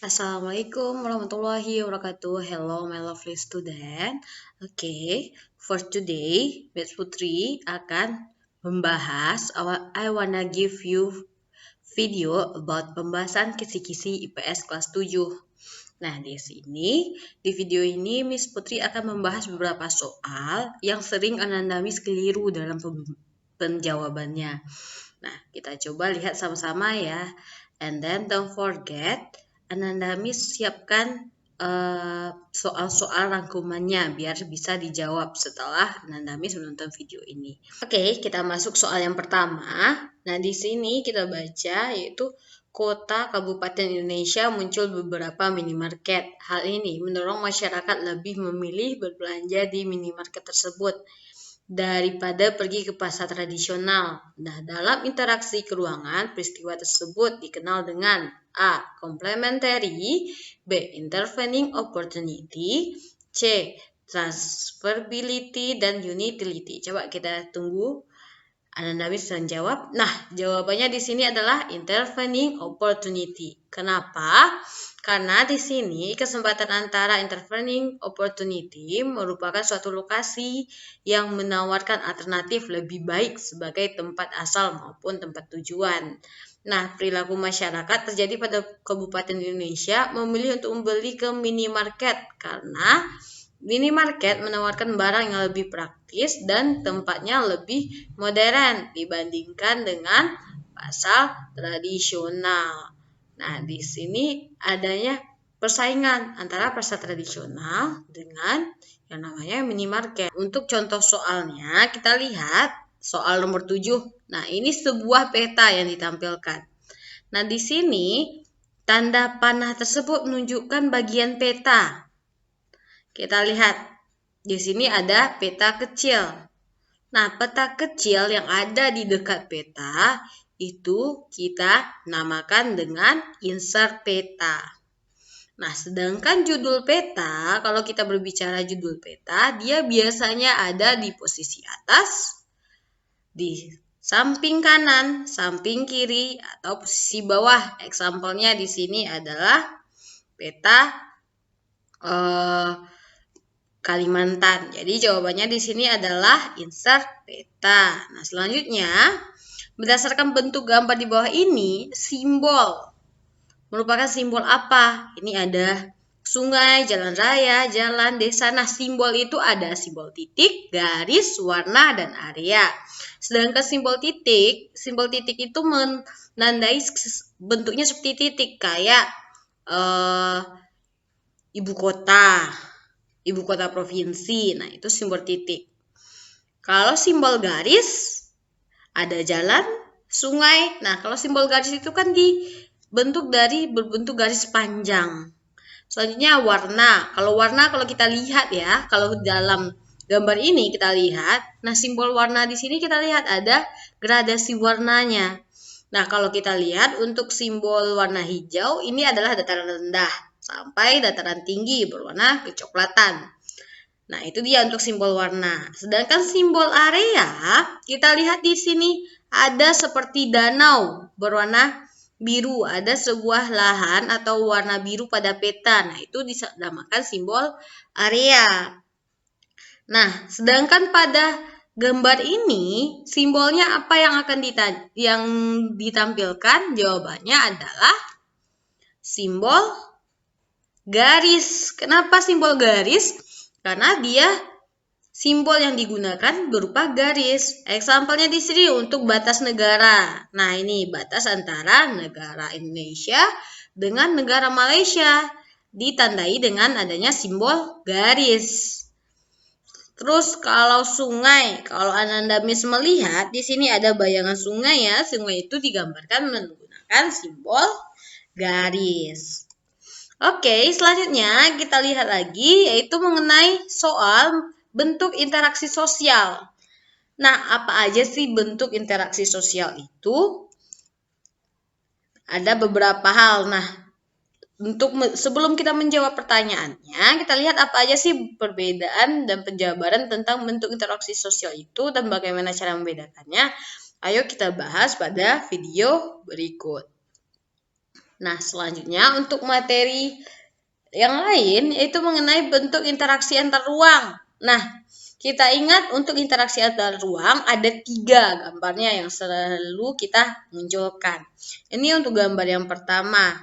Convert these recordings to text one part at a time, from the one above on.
Assalamualaikum warahmatullahi wabarakatuh. Hello, my lovely student. For today, Miss Putri akan membahas. I wanna give you video about pembahasan kisi-kisi IPS kelas 7. Nah, di video ini Miss Putri akan membahas beberapa soal yang sering Ananda Miss keliru dalam penjawabannya. Nah, kita coba lihat sama-sama ya. And then don't forget, Ananda Miss siapkan soal-soal rangkumannya biar bisa dijawab setelah Ananda Miss menonton video ini. Kita masuk soal yang pertama. Nah, di sini kita baca yaitu kota kabupaten Indonesia muncul beberapa minimarket. Hal ini mendorong masyarakat lebih memilih berbelanja di minimarket tersebut daripada pergi ke pasar tradisional. Nah, dalam interaksi keuangan, peristiwa tersebut dikenal dengan A. Complementary, B. Intervening opportunity, C. Transferability, dan utility. Coba kita tunggu Ananda bisa menjawab. Nah, jawabannya di sini adalah intervening opportunity. Kenapa? Karena di sini kesempatan antara intervening opportunity merupakan suatu lokasi yang menawarkan alternatif lebih baik sebagai tempat asal maupun tempat tujuan. Nah, perilaku masyarakat terjadi pada Kabupaten Indonesia memilih untuk membeli ke minimarket karena minimarket menawarkan barang yang lebih praktis dan tempatnya lebih modern dibandingkan dengan pasar tradisional. Nah, di sini adanya persaingan antara pasar tradisional dengan yang namanya minimarket. Untuk contoh soalnya, kita lihat soal nomor 7. Nah, ini sebuah peta yang ditampilkan. Nah, di sini tanda panah tersebut menunjukkan bagian peta. Kita lihat, di sini ada peta kecil. Nah, peta kecil yang ada di dekat peta itu kita namakan dengan insert peta. Nah, sedangkan judul peta, kalau kita berbicara judul peta, dia biasanya ada di posisi atas, di samping kanan, samping kiri, atau posisi bawah. Example-nya di sini adalah peta Kalimantan. Jadi jawabannya di sini adalah insert peta. Nah, selanjutnya, berdasarkan bentuk gambar di bawah ini, simbol merupakan simbol apa? Ini ada sungai, jalan raya, jalan, desa. Nah, simbol itu ada simbol titik, garis, warna, dan area. Sedangkan simbol titik itu menandai bentuknya seperti titik, kayak ibu kota provinsi. Nah, itu simbol titik. Kalau simbol garis, ada jalan, sungai. Nah, kalau simbol garis itu kan berbentuk garis panjang. Selanjutnya warna. Kalau kita lihat ya, kalau dalam gambar ini kita lihat, nah simbol warna di sini kita lihat ada gradasi warnanya. Nah, kalau kita lihat untuk simbol warna hijau, ini adalah dataran rendah sampai dataran tinggi berwarna kecoklatan. Nah, itu dia untuk simbol warna. Sedangkan simbol area, kita lihat di sini ada seperti danau berwarna biru. Ada sebuah lahan atau warna biru pada peta. Nah, itu dinamakan simbol area. Nah, sedangkan pada gambar ini, simbolnya apa yang akan ditampilkan? Jawabannya adalah simbol garis. Kenapa simbol garis? Karena dia simbol yang digunakan berupa garis. Example-nya di sini untuk batas negara. Nah, ini batas antara negara Indonesia dengan negara Malaysia ditandai dengan adanya simbol garis. Terus kalau sungai, kalau Ananda Miss melihat di sini ada bayangan sungai ya. Sungai itu digambarkan menggunakan simbol garis. Selanjutnya kita lihat lagi yaitu mengenai soal bentuk interaksi sosial. Nah, apa aja sih bentuk interaksi sosial itu? Ada beberapa hal. Nah, sebelum kita menjawab pertanyaannya, kita lihat apa aja sih perbedaan dan penjabaran tentang bentuk interaksi sosial itu dan bagaimana cara membedakannya. Ayo kita bahas pada video berikut. Nah, selanjutnya untuk materi yang lain yaitu mengenai bentuk interaksi antar ruang. Nah, kita ingat untuk interaksi antar ruang ada 3 gambarnya yang selalu kita munculkan. Ini untuk gambar yang pertama.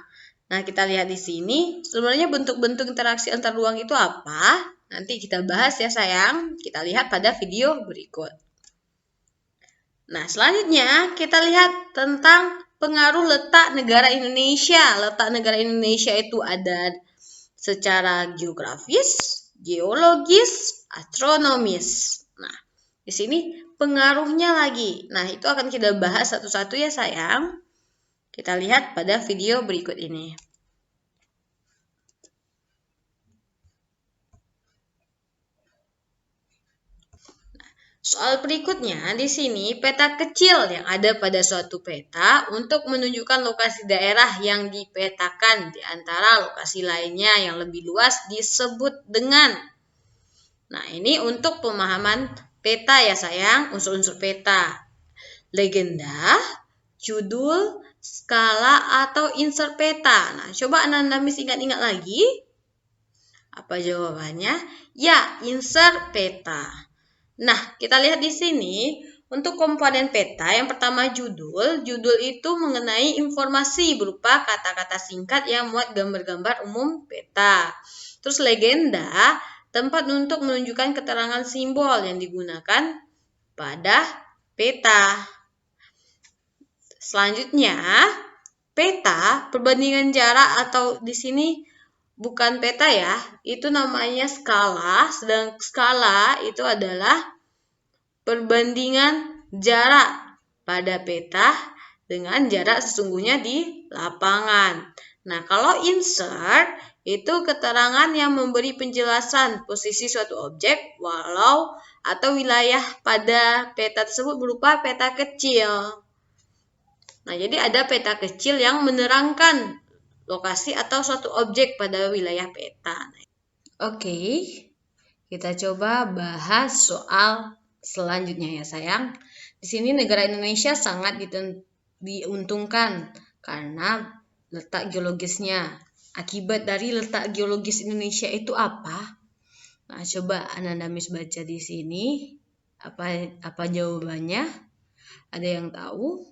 Nah, kita lihat di sini, sebenarnya bentuk-bentuk interaksi antar ruang itu apa? Nanti kita bahas ya sayang. Kita lihat pada video berikut. Nah, selanjutnya kita lihat tentang pengaruh letak negara Indonesia. Letak negara Indonesia itu ada secara geografis, geologis, astronomis. Nah, di sini pengaruhnya lagi. Nah, itu akan kita bahas satu-satu ya sayang. Kita lihat pada video berikut ini. Soal berikutnya, di sini peta kecil yang ada pada suatu peta untuk menunjukkan lokasi daerah yang dipetakan di antara lokasi lainnya yang lebih luas disebut dengan. Nah, ini untuk pemahaman peta ya sayang, unsur-unsur peta. Legenda, judul, skala, atau insert peta. Nah, coba Ananda Miss ingat-ingat lagi. Apa jawabannya? Ya, insert peta. Nah, kita lihat di sini untuk komponen peta yang pertama judul. Judul itu mengenai informasi berupa kata-kata singkat yang muat gambar-gambar umum peta. Terus legenda, tempat untuk menunjukkan keterangan simbol yang digunakan pada peta. Selanjutnya, peta perbandingan jarak atau di sini bukan peta ya, itu namanya skala. Sedang skala itu adalah perbandingan jarak pada peta dengan jarak sesungguhnya di lapangan. Nah, kalau insert itu keterangan yang memberi penjelasan posisi suatu objek, walau atau wilayah pada peta tersebut berupa peta kecil. Nah, jadi ada peta kecil yang menerangkan lokasi atau suatu objek pada wilayah peta. Oke, kita coba bahas soal selanjutnya ya sayang. Di sini negara Indonesia sangat diuntungkan karena letak geologisnya. Akibat dari letak geologis Indonesia itu apa? Nah, coba Ananda Miss baca di sini. Apa jawabannya? Ada yang tahu?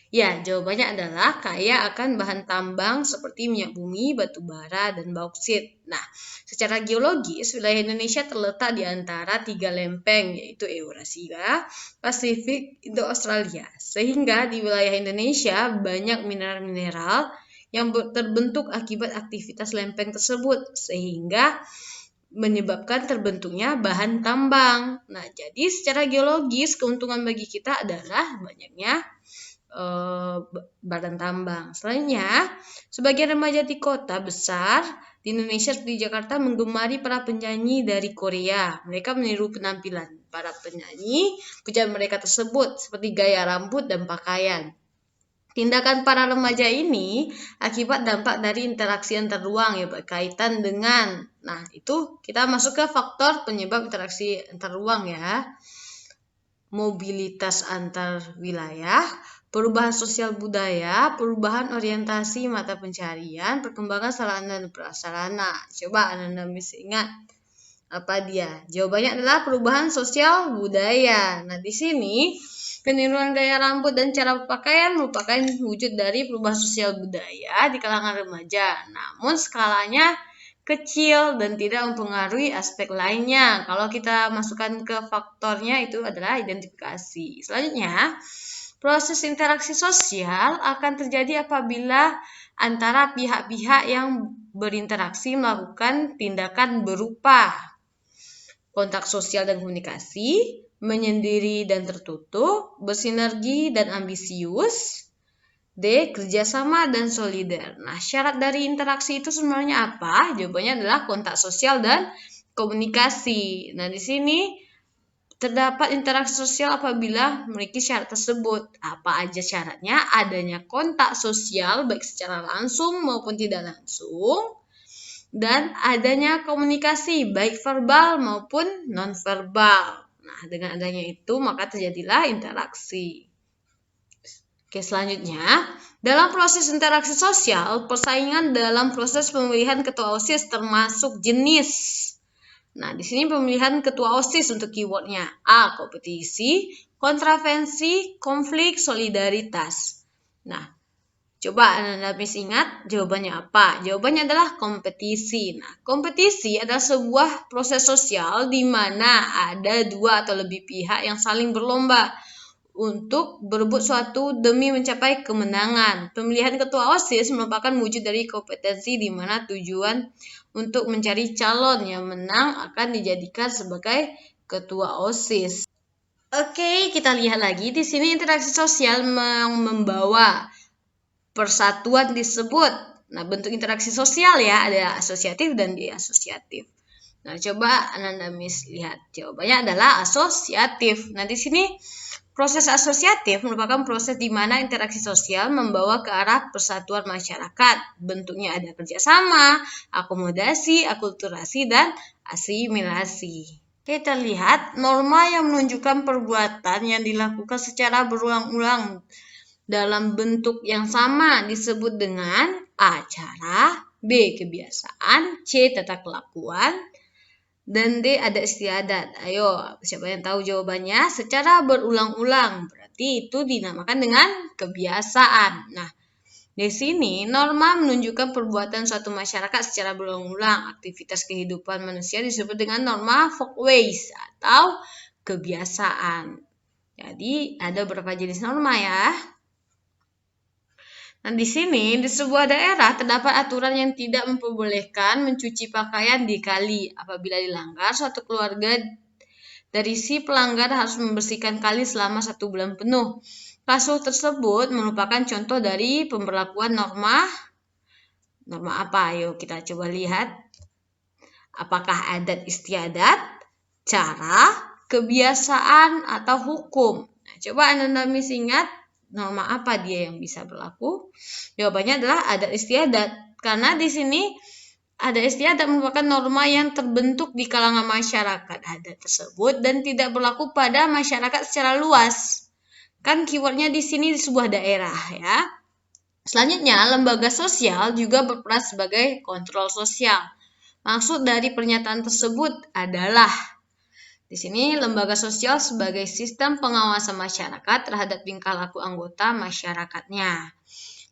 Ya, jawabannya adalah kaya akan bahan tambang seperti minyak bumi, batu bara, dan bauksit. Nah, secara geologis, wilayah Indonesia terletak di antara 3 lempeng, yaitu Eurasia, Pasifik, Indo-Australia. Sehingga di wilayah Indonesia banyak mineral-mineral yang terbentuk akibat aktivitas lempeng tersebut, sehingga menyebabkan terbentuknya bahan tambang. Nah, jadi secara geologis, keuntungan bagi kita adalah banyaknya badan tambang. Selanjutnya, sebagian remaja di kota besar di Indonesia seperti Jakarta menggemari para penyanyi dari Korea. Mereka meniru penampilan para penyanyi, pujian mereka tersebut seperti gaya rambut dan pakaian. Tindakan para remaja ini akibat dampak dari interaksi antar ruang ya berkaitan dengan. Nah, itu kita masuk ke faktor penyebab interaksi antar ruang ya. Mobilitas antar wilayah, perubahan sosial budaya, perubahan orientasi mata pencarian, perkembangan sarana dan prasarana. Coba Anda bisa ingat apa dia? Jawabannya adalah perubahan sosial budaya. Nah, di sini peniruan gaya rambut dan cara berpakaian merupakan wujud dari perubahan sosial budaya di kalangan remaja. Namun skalanya kecil dan tidak mempengaruhi aspek lainnya. Kalau kita masukkan ke faktornya itu adalah identifikasi. Selanjutnya, proses interaksi sosial akan terjadi apabila antara pihak-pihak yang berinteraksi melakukan tindakan berupa kontak sosial dan komunikasi, menyendiri dan tertutup, bersinergi dan ambisius, D. Kerjasama dan solider. Nah, syarat dari interaksi itu sebenarnya apa? Jawabannya adalah kontak sosial dan komunikasi. Nah, di sini terdapat interaksi sosial apabila memiliki syarat tersebut. Apa aja syaratnya? Adanya kontak sosial baik secara langsung maupun tidak langsung. Dan adanya komunikasi baik verbal maupun non-verbal. Nah, dengan adanya itu maka terjadilah interaksi. Oke, selanjutnya, dalam proses interaksi sosial, persaingan dalam proses pemilihan ketua OSIS termasuk jenis. Nah, di sini pemilihan ketua OSIS untuk keywordnya. A. Kompetisi, kontravensi, konflik, solidaritas. Nah, coba Anda ingat jawabannya apa? Jawabannya adalah kompetisi. Nah, kompetisi adalah sebuah proses sosial di mana ada dua atau lebih pihak yang saling berlomba untuk berebut suatu demi mencapai kemenangan. Pemilihan ketua OSIS merupakan wujud dari kompetensi di mana tujuan untuk mencari calon yang menang akan dijadikan sebagai ketua OSIS. Oke, kita lihat lagi di sini interaksi sosial membawa persatuan disebut. Nah, bentuk interaksi sosial ya, ada asosiatif dan diasosiatif. Nah, coba Anda lihat jawabannya adalah asosiatif. Nah, di sini proses asosiatif merupakan proses di mana interaksi sosial membawa ke arah persatuan masyarakat. Bentuknya ada kerjasama, akomodasi, akulturasi, dan asimilasi. Kita lihat norma yang menunjukkan perbuatan yang dilakukan secara berulang-ulang dalam bentuk yang sama disebut dengan A. Cara, B. Kebiasaan, C. Tata kelakuan, dan D. Ada istiadat. Ayo, siapa yang tahu jawabannya? Secara berulang-ulang, berarti itu dinamakan dengan kebiasaan. Nah, di sini norma menunjukkan perbuatan suatu masyarakat secara berulang-ulang. Aktivitas kehidupan manusia disebut dengan norma folkways atau kebiasaan. Jadi, ada beberapa jenis norma ya. Nah, di sini di sebuah daerah terdapat aturan yang tidak memperbolehkan mencuci pakaian di kali. Apabila dilanggar, suatu keluarga dari si pelanggar harus membersihkan kali selama 1 bulan penuh. Kasus tersebut merupakan contoh dari pemberlakuan norma apa? Ayo kita coba lihat. Apakah adat istiadat, cara, kebiasaan, atau hukum? Nah, coba Anda ingat norma apa dia yang bisa berlaku? Jawabannya adalah adat istiadat. Karena di sini adat istiadat merupakan norma yang terbentuk di kalangan masyarakat adat tersebut dan tidak berlaku pada masyarakat secara luas. Kan keywordnya di sini di sebuah daerah ya. Selanjutnya, lembaga sosial juga berperan sebagai kontrol sosial. Maksud dari pernyataan tersebut adalah di sini lembaga sosial sebagai sistem pengawasan masyarakat terhadap tingkah laku anggota masyarakatnya.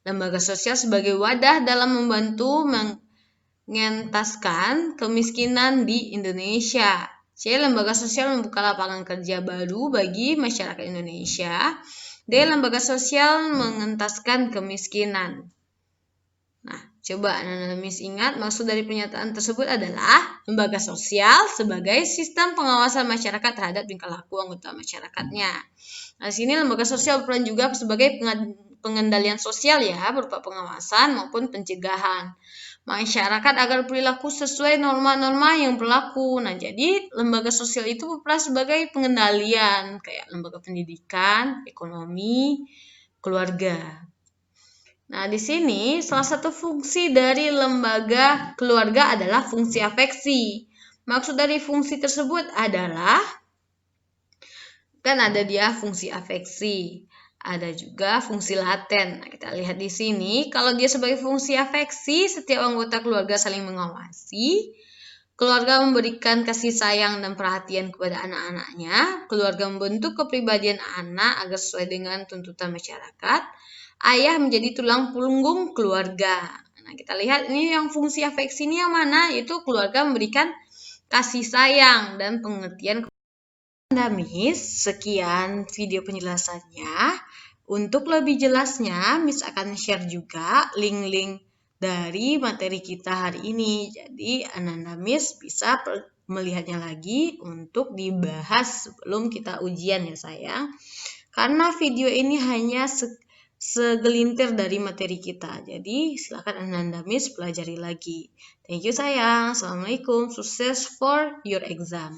Lembaga sosial sebagai wadah dalam membantu mengentaskan kemiskinan di Indonesia. C. Lembaga sosial membuka lapangan kerja baru bagi masyarakat Indonesia. D. Lembaga sosial mengentaskan kemiskinan. Nah, coba Anda ingat maksud dari pernyataan tersebut adalah lembaga sosial sebagai sistem pengawasan masyarakat terhadap tingkah laku anggota masyarakatnya. Nah, di sini lembaga sosial berperan juga sebagai pengendalian sosial ya, berupa pengawasan maupun pencegahan masyarakat agar perilaku sesuai norma-norma yang berlaku. Nah, jadi lembaga sosial itu berperan sebagai pengendalian kayak lembaga pendidikan, ekonomi, keluarga. Nah, di sini salah satu fungsi dari lembaga keluarga adalah fungsi afeksi. Maksud dari fungsi tersebut adalah kan ada dia fungsi afeksi, ada juga fungsi laten. Nah, kita lihat di sini, kalau dia sebagai fungsi afeksi, setiap anggota keluarga saling mengawasi. Keluarga memberikan kasih sayang dan perhatian kepada anak-anaknya. Keluarga membentuk kepribadian anak agar sesuai dengan tuntutan masyarakat. Ayah menjadi tulang punggung keluarga. Nah, kita lihat ini yang fungsi afeksi ini yang mana? Yaitu keluarga memberikan kasih sayang dan pengertian kepada Miss. Sekian video penjelasannya. Untuk lebih jelasnya, Miss akan share juga link-link dari materi kita hari ini. Jadi, Ananda Miss bisa melihatnya lagi untuk dibahas sebelum kita ujian ya sayang. Karena video ini hanya segelintir dari materi kita. Jadi, silakan Ananda Miss pelajari lagi. Thank you sayang. Assalamualaikum. Sukses for your exam.